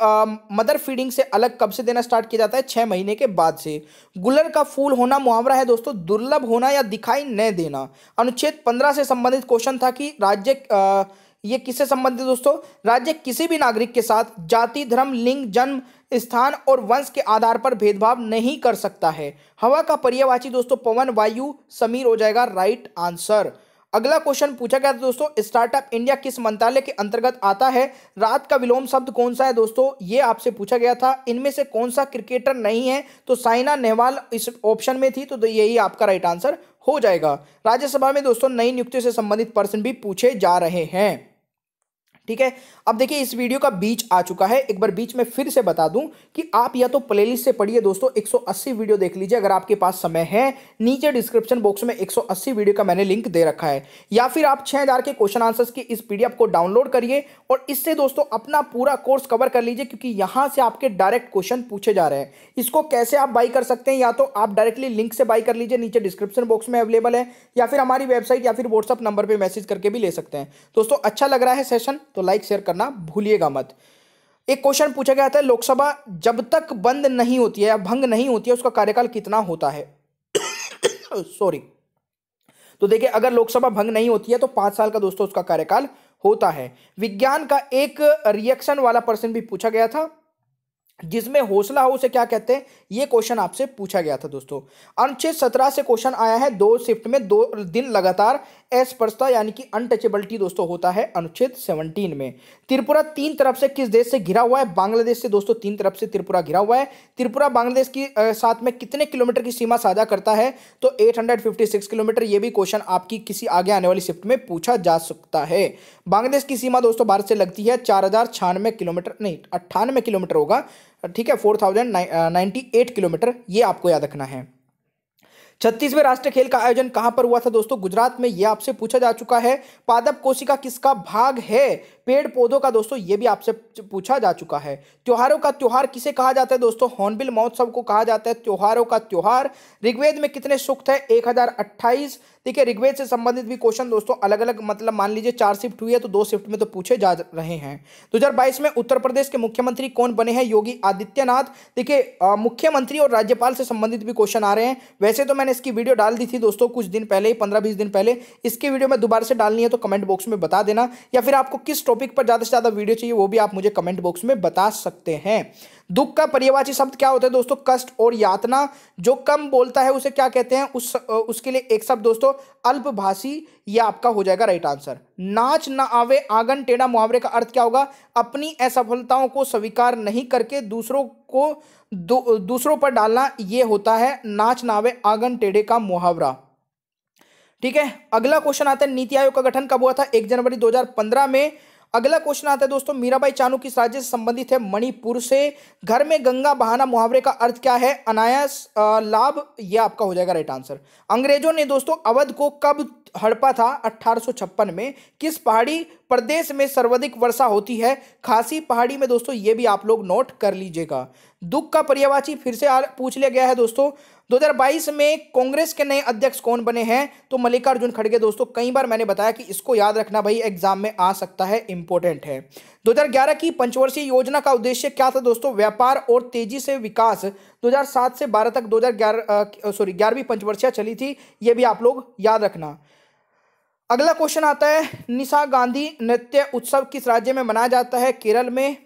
मदर फीडिंग से अलग कब से देना स्टार्ट किया जाता है? 6 महीने के बाद से। गुलर का फूल होना मुहावरा है दोस्तों, दुर्लभ होना या दिखाई न देना। अनुच्छेद 15 से संबंधित क्वेश्चन था कि राज्य ये किससे संबंधित दोस्तों? राज्य किसी भी नागरिक के साथ जाति, धर्म, लिंग, जन्म स्थान और वंश के आधार पर भेदभाव नहीं कर सकता है। हवा का पर्यायवाची दोस्तों पवन, वायु, समीर हो जाएगा राइट आंसर। अगला क्वेश्चन पूछा गया था दोस्तों, स्टार्टअप इंडिया किस मंत्रालय के अंतर्गत आता है? रात का विलोम शब्द कौन सा है दोस्तों? ये आपसे पूछा गया था। इनमें से कौन सा क्रिकेटर नहीं है? तो साइना नेहवाल इस ऑप्शन में थी, तो यही आपका राइट आंसर हो जाएगा। राज्यसभा में दोस्तों नई नियुक्ति से संबंधित प्रश्न भी पूछे जा रहे हैं। ठीक है। अब देखिए इस वीडियो का बीच आ चुका है, एक बार बीच में फिर से बता दूं कि आप या तो प्लेलिस्ट से पढ़िए दोस्तों, 180 वीडियो देख लीजिए अगर आपके पास समय है। नीचे डिस्क्रिप्शन बॉक्स में 180 वीडियो का मैंने लिंक दे रखा है, या फिर आप 6000 के क्वेश्चन आंसर्स की इस पीडीएफ को डाउनलोड करिए और इससे दोस्तों अपना पूरा कोर्स कवर कर लीजिए, क्योंकि यहां से आपके डायरेक्ट क्वेश्चन पूछे जा रहे हैं। इसको कैसे आप बाई कर सकते हैं, या तो आप डायरेक्टली लिंक से बाई कर लीजिए, नीचे डिस्क्रिप्शन बॉक्स में अवेलेबल है, या फिर हमारी वेबसाइट या फिर व्हाट्सअप नंबर पर मैसेज करके भी ले सकते हैं। दोस्तों अच्छा लग रहा है सेशन तो लाइक शेयर करना भूलिएगा मत। एक क्वेश्चन पूछा गया था, लोकसभा जब तक बंद नहीं होती है या भंग नहीं होती है उसका कार्यकाल कितना होता है? सॉरी। तो देखिए अगर लोकसभा भंग नहीं होती है तो 5 साल का दोस्तों उसका कार्यकाल होता है। विज्ञान का एक रिएक्शन वाला प्रश्न भी पूछा गया था, जिसमें हौसला हो उसे क्या कहते हैं, यह क्वेश्चन आपसे पूछा गया था दोस्तों। अनुच्छेद 17 से क्वेश्चन आया है, 2 शिफ्ट में 2 दिन लगातार अस्पृश्यता यानी कि अनटचेबिलिटी दोस्तों होता है अनुच्छेद 17 में। त्रिपुरा 3 तरफ से किस देश से घिरा हुआ है? बांग्लादेश से दोस्तों 3 तरफ से त्रिपुरा घिरा हुआ है। त्रिपुरा बांग्लादेश की साथ में कितने किलोमीटर की सीमा साझा करता है? तो 856 किलोमीटर। यह भी क्वेश्चन आपकी किसी आगे आने वाली शिफ्ट में पूछा जा सकता है। बांग्लादेश की सीमा दोस्तों भारत से लगती है 4096 किलोमीटर, नहीं 98 किलोमीटर होगा, ठीक है, 4098 किलोमीटर, ये आपको याद रखना है। 36वें राष्ट्रीय खेल का आयोजन कहां पर हुआ था दोस्तों? गुजरात में। यह आपसे पूछा जा चुका है। पादप कोशिका किसका भाग है? पेड़ पौधों का दोस्तों, यह भी आपसे पूछा जा चुका है। त्योहारों का त्योहार किसे कहा जाता है दोस्तों? हॉर्नबिल महोत्सव को कहा जाता है त्योहारों का त्योहार। ऋग्वेद में कितने सूक्त है? 1028। देखिए ऋग्वेद से संबंधित भी क्वेश्चन दोस्तों अलग अलग, मतलब मान लीजिए 4 शिफ्ट हुई है तो 2 शिफ्ट में तो पूछे जा रहे हैं। 2022 में उत्तर प्रदेश के मुख्यमंत्री कौन बने हैं? योगी आदित्यनाथ। देखिए मुख्यमंत्री और राज्यपाल से संबंधित भी क्वेश्चन आ रहे हैं। वैसे तो मैंने इसकी वीडियो डाल दी थी दोस्तों कुछ दिन पहले ही, 15-20 दिन पहले। इसकी वीडियो में दोबारा से डालनी है तो कमेंट बॉक्स में बता देना, या फिर आपको किस टॉपिक पर ज्यादा से ज्यादा वीडियो चाहिए वो भी आप मुझे कमेंट बॉक्स में बता सकते हैं। दुख का पर्यायवाची शब्द क्या होता है दोस्तों? कष्ट और यातना। जो कम बोलता है उसे क्या कहते हैं? उसके लिए एक शब्द दोस्तों अल्पभाषी, ये आपका हो जाएगा राइट आंसर। नाच न आवे आंगन टेढ़ा मुहावरे का अर्थ क्या होगा? अपनी असफलताओं को स्वीकार नहीं करके दूसरों पर डालना, ये होता है नाच न आवे आंगन टेढ़े का मुहावरा। ठीक है, अगला क्वेश्चन आता है, नीति आयोग का गठन कब हुआ था? 1 जनवरी 2015 में। अगला क्वेश्चन आता है दोस्तों, मीराबाई चानू किस राज्य से संबंधित है? मणिपुर से। घर में गंगा बहाना मुहावरे का अर्थ क्या है? अनायास लाभ, यह आपका हो जाएगा राइट आंसर। अंग्रेजों ने दोस्तों अवध को कब हड़पा था? 1856 में। किस पहाड़ी प्रदेश में सर्वाधिक वर्षा होती है? खासी पहाड़ी में दोस्तों, ये भी आप लोग नोट कर लीजिएगा। दुख का पर्यायवाची फिर से पूछ लिया गया है दोस्तों। 2022 में कांग्रेस के नए अध्यक्ष कौन बने हैं? तो मल्लिकार्जुन खड़गे दोस्तों। कई बार मैंने बताया कि इसको याद रखना भाई, एग्जाम में आ सकता है, इंपॉर्टेंट है। 2011 की पंचवर्षीय योजना का उद्देश्य क्या था दोस्तों? व्यापार और तेजी से विकास। 2007 से 12 तक 11वीं पंचवर्षीय चली थी, यह भी आप लोग याद रखना। अगला क्वेश्चन आता है, निशा गांधी नृत्य उत्सव किस राज्य में मनाया जाता है? केरल में।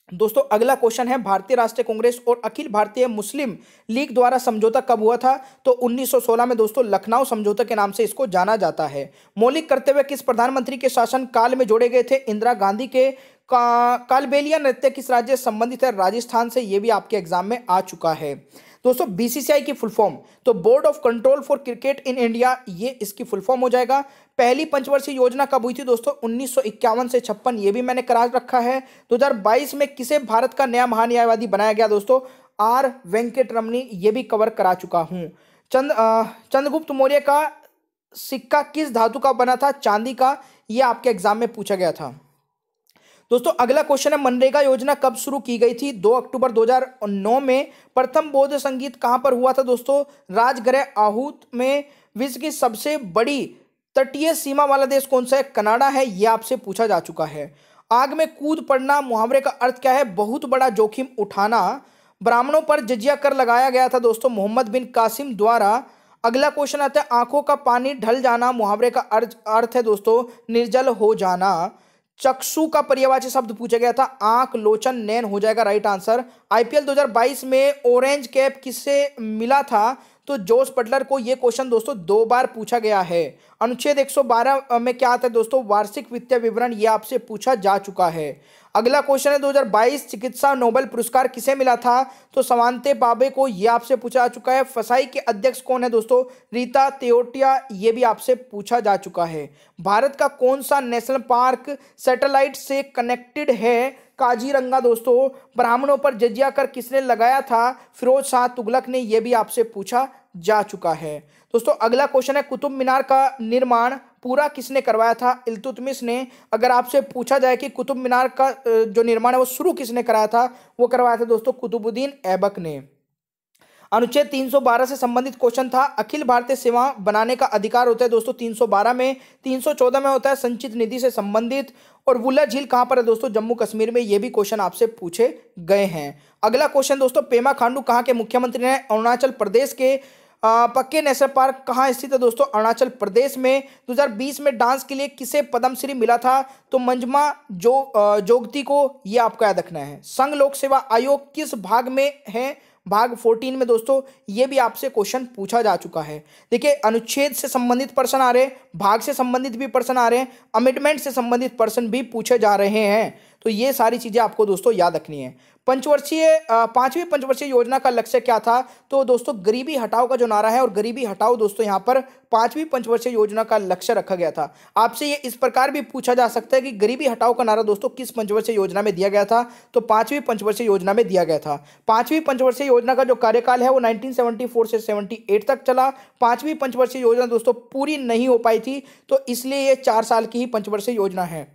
दोस्तों अगला क्वेश्चन है, भारतीय राष्ट्रीय कांग्रेस और अखिल भारतीय मुस्लिम लीग द्वारा समझौता कब हुआ था? तो 1916 में दोस्तों, लखनऊ समझौता के नाम से इसको जाना जाता है। मौलिक कर्तव्य किस प्रधानमंत्री के शासन काल में जोड़े गए थे? इंदिरा गांधी के। कालबेलिया नृत्य किस राज्य से संबंधित है? राजस्थान से। यह भी आपके एग्जाम में आ चुका है दोस्तों। बीसीसीआई की फुल फॉर्म, तो board of control for cricket in India, ये इसकी फुल फॉर्म हो जाएगा। पहली पंचवर्षीय योजना कब हुई थी दोस्तों? 1951 से 56, ये भी मैंने करा रखा है। 2022 में किसे भारत का नया महान्यायवादी बनाया गया दोस्तों? आर वेंकटरमणी, ये भी कवर करा चुका हूं। चंद्रगुप्त मौर्य का सिक्का किस धातु का बना था? चांदी का, यह आपके एग्जाम में पूछा गया था दोस्तों। अगला क्वेश्चन है, मनरेगा योजना कब शुरू की गई थी? 2 अक्टूबर 2009 में। प्रथम बौद्ध संगीत कहां पर हुआ था दोस्तों? राजगृह आहूत में। विश्व की सबसे बड़ी तटीय सीमा वाला देश कौन सा है? कनाडा है, यह आपसे पूछा जा चुका है। आग में कूद पड़ना मुहावरे का अर्थ क्या है? बहुत बड़ा जोखिम उठाना। ब्राह्मणों पर जजिया कर लगाया गया था दोस्तों मोहम्मद बिन कासिम द्वारा। अगला क्वेश्चन आता है, आंखों का पानी ढल जाना मुहावरे का अर्थ है दोस्तों निर्जल हो जाना। चक्षु का पर्यायवाची शब्द पूछा गया था, आंख, लोचन, नैन, हो जाएगा राइट आंसर। आईपीएल 2022 में ऑरेंज कैप किससे मिला था? तो जोस बटलर को। यह क्वेश्चन दोस्तों 2 बार पूछा गया है। अनुच्छेद 112 में क्या आता है दोस्तों? वार्षिक वित्तीय विवरण, यह आपसे पूछा जा चुका है। अगला क्वेश्चन है 2022 चिकित्सा नोबेल पुरस्कार किसे मिला था? तो स्वांते पाबे को, ये आपसे पूछा जा चुका है। फसाई के अध्यक्ष कौन है दोस्तों? रीता तेओटिया, ये भी आपसे पूछा जा चुका है। भारत का कौन सा नेशनल पार्क सैटेलाइट से कनेक्टेड है? काजीरंगा दोस्तों। ब्राह्मणों पर जजिया कर किसने लगाया था? फिरोज शाह तुगलक ने, यह भी आपसे पूछा जा चुका है। दोस्तों अगला क्वेश्चन है कुतुब मीनार का निर्माण पूरा किसने करवाया था? इल्तुतमिश ने। अगर आपसे पूछा जाए कि कुतुब मीनार का जो निर्माण है वो शुरू किसने कराया था? वो करवाया था दोस्तों कुतुबुद्दीन ऐबक ने। अनुच्छेद 312 से संबंधित क्वेश्चन था, अखिल भारतीय सीमा बनाने का अधिकार होता है दोस्तों 312 में। 314 में होता है संचित निधि से संबंधित। और वुलर झील कहां पर है दोस्तों? जम्मू कश्मीर में। ये भी क्वेश्चन आपसे पूछे गए हैं। अगला क्वेश्चन दोस्तों, पेमा खांडू कहां के मुख्यमंत्री हैं? अरुणाचल प्रदेश के। पक्के नेशनल पार्क कहाँ स्थित है दोस्तों? अरुणाचल प्रदेश में। 2020 में डांस के लिए किसे पद्मश्री मिला था? तो मंजमा जोगती को, ये आपको याद रखना है। संघ लोक सेवा आयोग किस भाग में है? भाग 14 में दोस्तों। ये भी आपसे क्वेश्चन पूछा जा चुका है। देखिए अनुच्छेद से संबंधित प्रश्न आ रहे हैं, भाग से संबंधित भी प्रश्न आ रहे हैं, अमेंडमेंट से संबंधित प्रश्न भी पूछे जा रहे हैं। तो ये सारी चीजें आपको दोस्तों याद रखनी है। पांचवी पंचवर्षीय योजना का लक्ष्य क्या था? तो दोस्तों गरीबी हटाओ का जो नारा है, और गरीबी हटाओ दोस्तों यहाँ पर पांचवी पंचवर्षीय योजना का लक्ष्य रखा गया था। आपसे ये इस प्रकार भी पूछा जा सकता है कि गरीबी हटाओ का नारा दोस्तों किस पंचवर्षीय योजना में दिया गया था? तो पांचवी पंचवर्षीय योजना में दिया गया था। पांचवी पंचवर्षीय योजना का जो कार्यकाल है वो 1974 से 78 तक चला। पांचवी पंचवर्षीय योजना दोस्तों पूरी नहीं हो पाई थी, तो इसलिए ये 4 साल की ही पंचवर्षीय योजना है।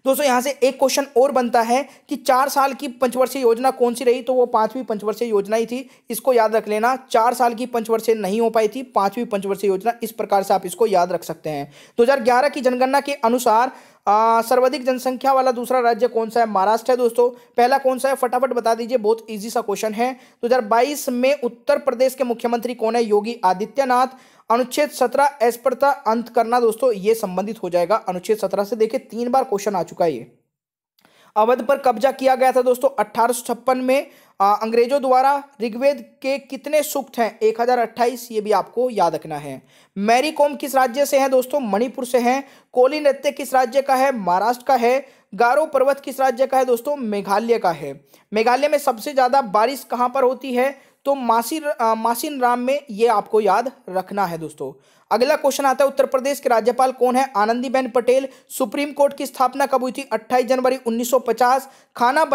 दोस्तों यहां से एक क्वेश्चन और बनता है कि 4 साल की पंचवर्षीय योजना कौन सी रही? तो वो पांचवी पंचवर्षीय योजना ही थी। इसको याद रख लेना। 4 साल की पंचवर्षीय नहीं हो पाई थी, पांचवी पंचवर्षीय योजना। इस प्रकार से आप इसको याद रख सकते हैं। 2011 की जनगणना के अनुसार सर्वाधिक जनसंख्या वाला दूसरा राज्य कौन सा है? महाराष्ट्र है दोस्तों। पहला कौन सा है? फटाफट बता दीजिए, बहुत इजी सा क्वेश्चन है। 2022 में उत्तर प्रदेश के मुख्यमंत्री कौन है? योगी आदित्यनाथ। अनुच्छेद 17 अस्पृश्यता अंत करना दोस्तों, ये संबंधित हो जाएगा अनुच्छेद 17 से। देखिए 3 बार क्वेश्चन आ चुका है ये। अवध पर कब्जा किया गया था दोस्तों 1856 में अंग्रेजों द्वारा। ऋग्वेद के कितने सूक्त हैं? 1028, ये भी आपको याद रखना है। मैरी कॉम किस राज्य से है दोस्तों? मणिपुर से हैं। कोली नृत्य किस राज्य का है? महाराष्ट्र का है। गारो पर्वत किस राज्य का है दोस्तों? मेघालय का है। मेघालय में सबसे ज्यादा बारिश कहां पर होती है? तो मासिन राम में। ये आपको याद रखना है दोस्तों। अगला क्वेश्चन आता है, उत्तर प्रदेश के राज्यपाल कौन है? आनंदीबेन पटेल। सुप्रीम कोर्ट की स्थापना कब हुई थी? 28 जनवरी 1950। खाना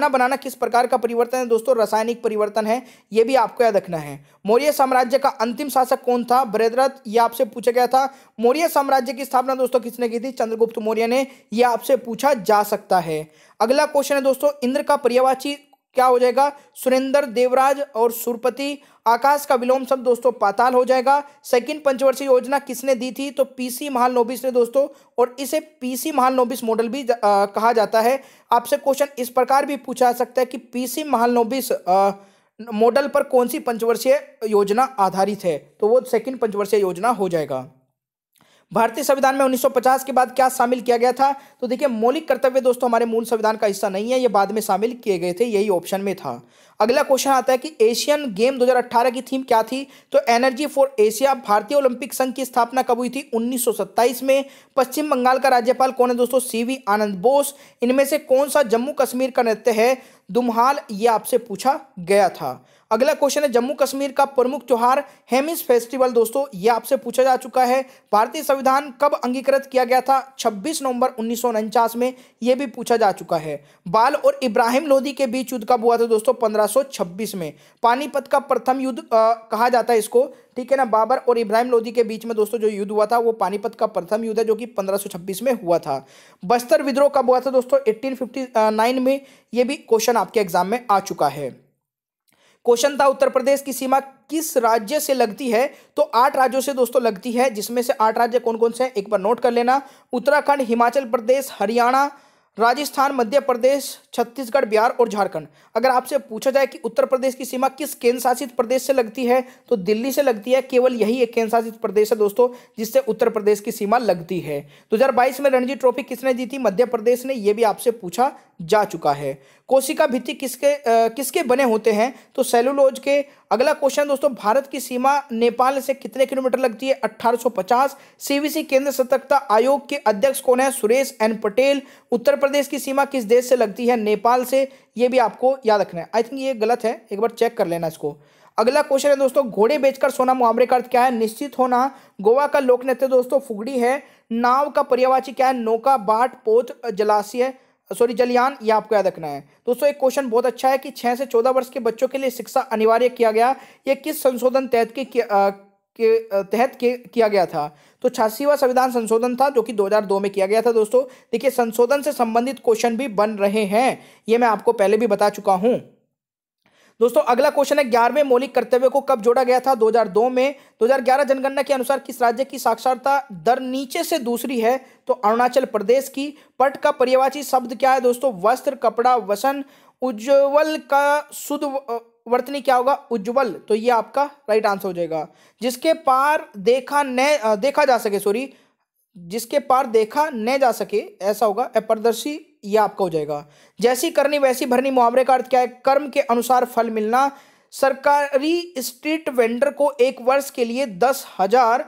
बनाना किस प्रकार का परिवर्तन है दोस्तों? रासायनिक परिवर्तन है। यह भी आपको याद रखना है। मौर्य साम्राज्य का अंतिम शासक कौन था? बृहद्रथ, यह आपसे पूछा गया था। मौर्य साम्राज्य की स्थापना दोस्तों किसने की थी? चंद्रगुप्त मौर्य ने। यह आपसे पूछा जा सकता है। अगला क्वेश्चन है दोस्तों, इंद्र का पर्यायवाची क्या हो जाएगा? सुरेंद्र, देवराज और सुरपति। आकाश का विलोम शब्द दोस्तों पाताल हो जाएगा। सेकंड पंचवर्षीय योजना किसने दी थी? तो पीसी महालनोबिस ने दोस्तों, और इसे पीसी महालनोबिस मॉडल भी कहा जाता है। आपसे क्वेश्चन इस प्रकार भी पूछा जा सकता है कि पीसी महालनोबिस मॉडल पर कौन सी पंचवर्षीय योजना आधारित है? तो वो सेकंड पंचवर्षीय योजना हो जाएगा। भारतीय संविधान में 1950 के बाद क्या शामिल किया गया था? तो देखिए मौलिक कर्तव्य दोस्तों हमारे मूल संविधान का हिस्सा नहीं है, ये बाद में शामिल किए गए थे, यही ऑप्शन में था। अगला क्वेश्चन आता है कि एशियन गेम 2018 की थीम क्या थी? तो एनर्जी फॉर एशिया। भारतीय ओलंपिक संघ की स्थापना कब हुई थी? 1927 में। पश्चिम बंगाल का राज्यपाल कौन है दोस्तों? सीवी आनंद बोस। इनमें से कौन सा जम्मू कश्मीर का नृत्य है? दुम्हाल, ये आपसे पूछा गया था। अगला क्वेश्चन है, जम्मू कश्मीर का प्रमुख त्योहार हेमिस फेस्टिवल दोस्तों, यह आपसे पूछा जा चुका है। भारतीय संविधान कब अंगीकृत किया गया था? 26 नवंबर 1949 में। यह भी पूछा जा चुका है। बाल और इब्राहिम लोदी के बीच युद्ध कब हुआ था दोस्तों? 1526 में। पानीपत का प्रथम युद्ध कहा जाता है इसको, ठीक है ना। बाबर और इब्राहिम लोदी के बीच में दोस्तों जो युद्ध हुआ था वो पानीपत का प्रथम युद्ध है, जो कि 1526 में हुआ था। बस्तर विद्रोह कब हुआ था दोस्तों? 1859 में। यह भी क्वेश्चन आपके एग्जाम में आ चुका है। क्वेश्चन था, उत्तर प्रदेश की सीमा किस राज्य से लगती है? तो 8 राज्यों से दोस्तों लगती है, जिसमें से 8 राज्य कौन कौन से हैं एक बार नोट कर लेना। उत्तराखंड, हिमाचल प्रदेश, हरियाणा, राजस्थान, मध्य प्रदेश, छत्तीसगढ़, बिहार और झारखंड। अगर आपसे पूछा जाए कि उत्तर प्रदेश की सीमा किस केंद्र शासित प्रदेश से लगती है, तो दिल्ली से लगती है। केवल यही एक केंद्र शासित प्रदेश है दोस्तों जिससे उत्तर प्रदेश की सीमा लगती है। 2022 में रणजी ट्रॉफी किसने जीती? मध्य प्रदेश ने। यह भी आपसे पूछा जा चुका है। कोशिका भित्ति किसके बने होते हैं? तो सेलुलोज के। अगला क्वेश्चन दोस्तों, भारत की सीमा नेपाल से कितने किलोमीटर लगती है? 1850। सीवीसी केंद्र सतर्कता आयोग के अध्यक्ष कौन है? सुरेश एन पटेल। उत्तर प्रदेश की सीमा किस देश से लगती है? नेपाल से। ये भी आपको याद रखना है। आई थिंक ये गलत है, एक बार चेक कर लेना इसको। अगला क्वेश्चन है दोस्तों, घोड़े बेचकर सोना मुहावरे का अर्थ क्या है? निश्चित होना। गोवा का लोक नृत्य दोस्तों फुगड़ी है। नाव का पर्यायवाची क्या है? नौका, बाट, पोत, जलाशय, जलयान। ये आपको याद रखना है। दोस्तों एक क्वेश्चन बहुत अच्छा है कि 6 से 14 वर्ष के बच्चों के लिए शिक्षा अनिवार्य किया गया, ये किस संशोधन तहत किया गया था? तो 86वां संविधान संशोधन था, जो कि 2002 में किया गया था। दोस्तों देखिए, संशोधन से संबंधित क्वेश्चन भी बन रहे हैं, ये मैं आपको पहले भी बता चुका हूं। दोस्तों अगला क्वेश्चन है, 11वें मौलिक कर्तव्य को कब जोड़ा गया था? 2002 में। 2011 जनगणना के अनुसार किस राज्य की साक्षरता दर नीचे से दूसरी है? तो अरुणाचल प्रदेश की। पट का पर्यायवाची शब्द क्या है दोस्तों? वस्त्र, कपड़ा, वसन। उज्ज्वल का शुद्ध वर्तनी क्या होगा? उज्ज्वल। तो ये आपका राइट आंसर हो जाएगा। जिसके पार देखा जा सके, जिसके पार देखा न जा सके, ऐसा होगा अपारदर्शी। ये आपका हो जाएगा। जैसी करनी वैसी भरनी मुहावरे का अर्थ क्या है? कर्म के अनुसार फल मिलना। सरकारी स्ट्रीट वेंडर को 1 वर्ष के लिए 10,000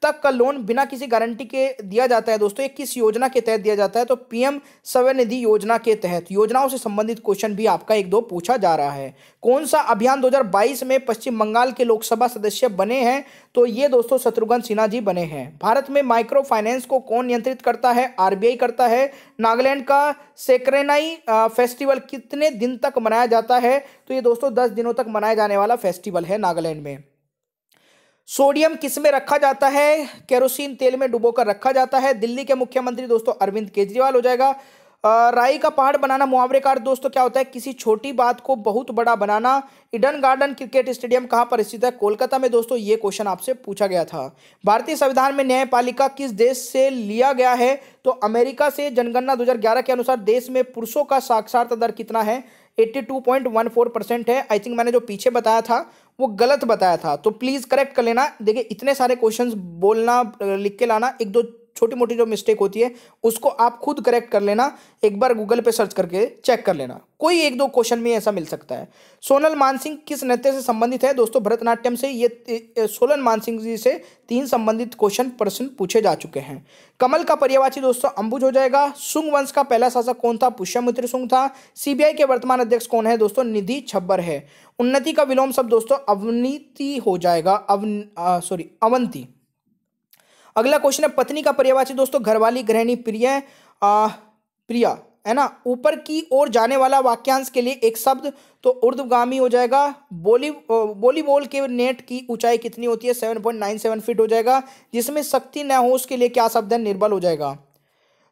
तक का लोन बिना किसी गारंटी के दिया जाता है। दोस्तों ये किस योजना के तहत दिया जाता है? तो पीएम स्वनिधि योजना के तहत। योजनाओं से संबंधित क्वेश्चन भी आपका 1-2 पूछा जा रहा है। कौन सा अभियान 2022 में पश्चिम बंगाल के लोकसभा सदस्य बने हैं? तो ये दोस्तों शत्रुघ्न सिन्हा जी बने हैं। भारत में माइक्रो फाइनेंस को कौन नियंत्रित करता है? आरबीआई करता है। नागालैंड का सेक्रेनाई फेस्टिवल कितने दिन तक मनाया जाता है? तो ये दोस्तों 10 दिनों तक मनाया जाने वाला फेस्टिवल है नागालैंड में। सोडियम किस में रखा जाता है? केरोसिन तेल में डुबोकर रखा जाता है। दिल्ली के मुख्यमंत्री दोस्तों अरविंद केजरीवाल हो जाएगा। राई का पहाड़ बनाना मुहावरे का अर्थ दोस्तों क्या होता है? किसी छोटी बात को बहुत बड़ा बनाना। ईडन गार्डन क्रिकेट स्टेडियम कहां पर स्थित है? कोलकाता में। दोस्तों ये क्वेश्चन आपसे पूछा गया था। भारतीय संविधान में न्यायपालिका किस देश से लिया गया है? तो अमेरिका से। जनगणना 2011 के अनुसार देश में पुरुषों का साक्षरता दर कितना है? 82.14% है। आई थिंक मैंने जो पीछे बताया था वो गलत बताया था, तो प्लीज करेक्ट कर लेना। देखिए इतने सारे क्वेश्चंस बोलना, लिख के लाना, 1-2 छोटी मोटी जो मिस्टेक होती है उसको आप खुद करेक्ट कर लेना। एक बार गूगल पे सर्च करके चेक कर लेना, कोई 1-2 क्वेश्चन में ऐसा मिल सकता है। सोनल मानसिंह किस नृत्य से संबंधित है? दोस्तों भरतनाट्यम से। ये सोनल मानसिंह जी से 3 संबंधित प्रश्न पूछे जा चुके हैं। कमल का पर्यायवाची दोस्तों अंबुज हो जाएगा। शुंग वंश का पहला शासक कौन था? पुष्यमित्र शुंग था। सीबीआई के वर्तमान अध्यक्ष कौन है? दोस्तों निधि छब्बर है। उन्नति का विलोम शब्द दोस्तों अवनीति हो जाएगा, अवंती। अगला क्वेश्चन है, पत्नी का पर्यायवाची दोस्तों घरवाली, गृहिणी, प्रिया है ना। ऊपर की ओर जाने वाला वाक्यांश के लिए एक शब्द, तो ऊर्ध्वगामी हो जाएगा। वॉलीबॉल के नेट की ऊंचाई कितनी होती है? 7.97 फीट हो जाएगा। जिसमें शक्ति न हो उसके लिए क्या शब्द है? निर्बल हो जाएगा।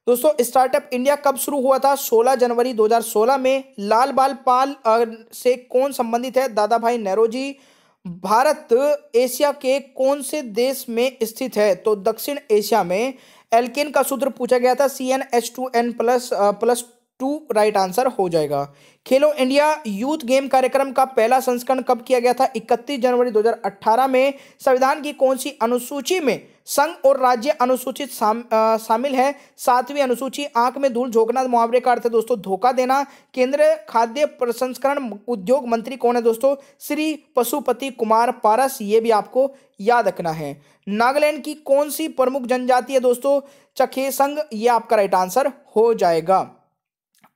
दोस्तों स्टार्टअप इंडिया कब शुरू हुआ था? 16 जनवरी 2016 में। लाल बाल पाल से कौन संबंधित है? दादा भाई नौरोजी। भारत एशिया के कौन से देश में स्थित है? तो दक्षिण एशिया में। एल्केन का सूत्र पूछा गया था CnH2n+2 राइट आंसर हो जाएगा। खेलो इंडिया यूथ गेम कार्यक्रम का पहला संस्करण कब किया गया था? 31 जनवरी 2018 में। संविधान की कौन सी अनुसूची में संघ और राज्य अनुसूचित शामिल है? 7वीं अनुसूची। आंख में धूल झोंकना मुहावरे का अर्थ है दोस्तों धोखा देना। केंद्रीय खाद्य प्रसंस्करण उद्योग मंत्री कौन है दोस्तों? श्री पशुपति कुमार पारस। ये भी आपको याद रखना है। नागालैंड की कौन सी प्रमुख जनजाति है दोस्तों? चखेसंग। ये आपका राइट आंसर हो जाएगा।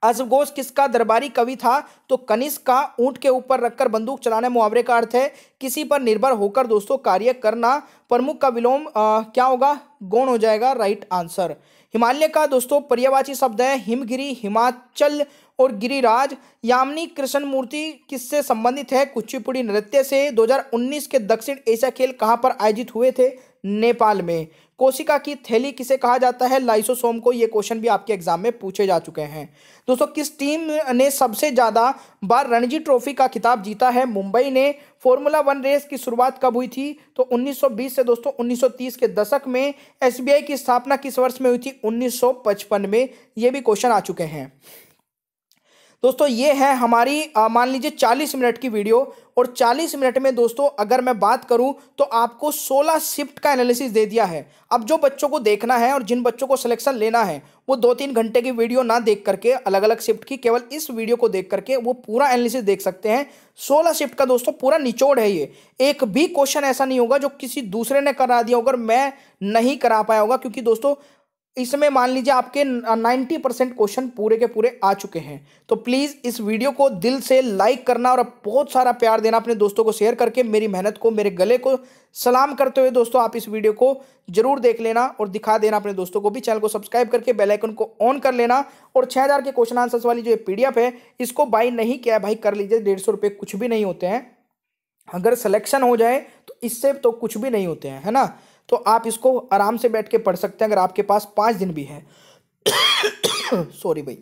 अश्वघोष किसका दरबारी कवि था? तो कनिष्क का। ऊंट के ऊपर रखकर बंदूक चलाने मुहावरे का अर्थ है किसी पर निर्भर होकर दोस्तों कार्य करना। प्रमुख का विलोम क्या होगा? गौण हो जाएगा राइट आंसर। हिमालय का दोस्तों पर्यायवाची शब्द है हिमगिरी, हिमाचल और गिरिराज। यामिनी कृष्णमूर्ति किससे संबंधित है? कुचिपुड़ी नृत्य से। 2019 के दक्षिण एशिया खेल कहां पर आयोजित हुए थे? नेपाल में। कोशिका की थैली किसे कहा जाता है? लाइसोसोम को। ये क्वेश्चन भी आपके एग्जाम में पूछे जा चुके हैं। दोस्तों किस टीम ने सबसे ज्यादा बार रणजी ट्रॉफी का खिताब जीता है? मुंबई ने। फॉर्मूला 1 रेस की शुरुआत कब हुई थी? तो 1920 से दोस्तों 1930 के दशक में। एसबीआई की स्थापना किस वर्ष में हुई थी? 1955 में। ये भी क्वेश्चन आ चुके हैं। दोस्तों ये है हमारी मान लीजिए 40 मिनट की वीडियो, और 40 मिनट में दोस्तों अगर मैं बात करूं तो आपको 16 शिफ्ट का एनालिसिस दे दिया है। अब जो बच्चों को देखना है और जिन बच्चों को सिलेक्शन लेना है वो 2-3 घंटे की वीडियो ना देख करके अलग अलग शिफ्ट की केवल इस वीडियो को देख करके वो पूरा एनालिसिस देख सकते हैं। 16 शिफ्ट का दोस्तों पूरा निचोड़ है ये। एक भी क्वेश्चन ऐसा नहीं होगा जो किसी दूसरे ने करा दिया होगा और मैं नहीं करा पाया होगा, क्योंकि दोस्तों इसमें मान लीजिए आपके 90% क्वेश्चन पूरे के पूरे आ चुके हैं। तो प्लीज़ इस वीडियो को दिल से लाइक करना और बहुत सारा प्यार देना, अपने दोस्तों को शेयर करके मेरी मेहनत को, मेरे गले को सलाम करते हुए दोस्तों आप इस वीडियो को जरूर देख लेना और दिखा देना अपने दोस्तों को भी। चैनल को सब्सक्राइब करके बेल आइकन को ऑन कर लेना, और 6000 के क्वेश्चन आंसर्स वाली जो ये PDF है इसको बाई नहीं किया है भाई, कर लीजिए। 150 रुपये कुछ भी नहीं होते हैं, अगर सिलेक्शन हो जाए तो इससे तो कुछ भी नहीं होते हैं, है ना। तो आप इसको आराम से बैठ के पढ़ सकते हैं अगर आपके पास 5 दिन भी है। सॉरी भाई।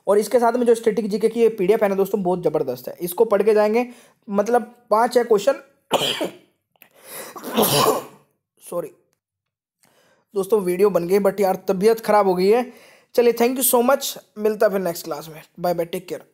और इसके साथ में जो स्टैटिक जीके की ये PDF है ना दोस्तों, बहुत ज़बरदस्त है। इसको पढ़ के जाएंगे, मतलब 5 है क्वेश्चन। सॉरी दोस्तों, वीडियो बन गई बट यार तबीयत खराब हो गई है। चलिए, थैंक यू सो मच, मिलता है फिर नेक्स्ट क्लास में। Bye bye, take care.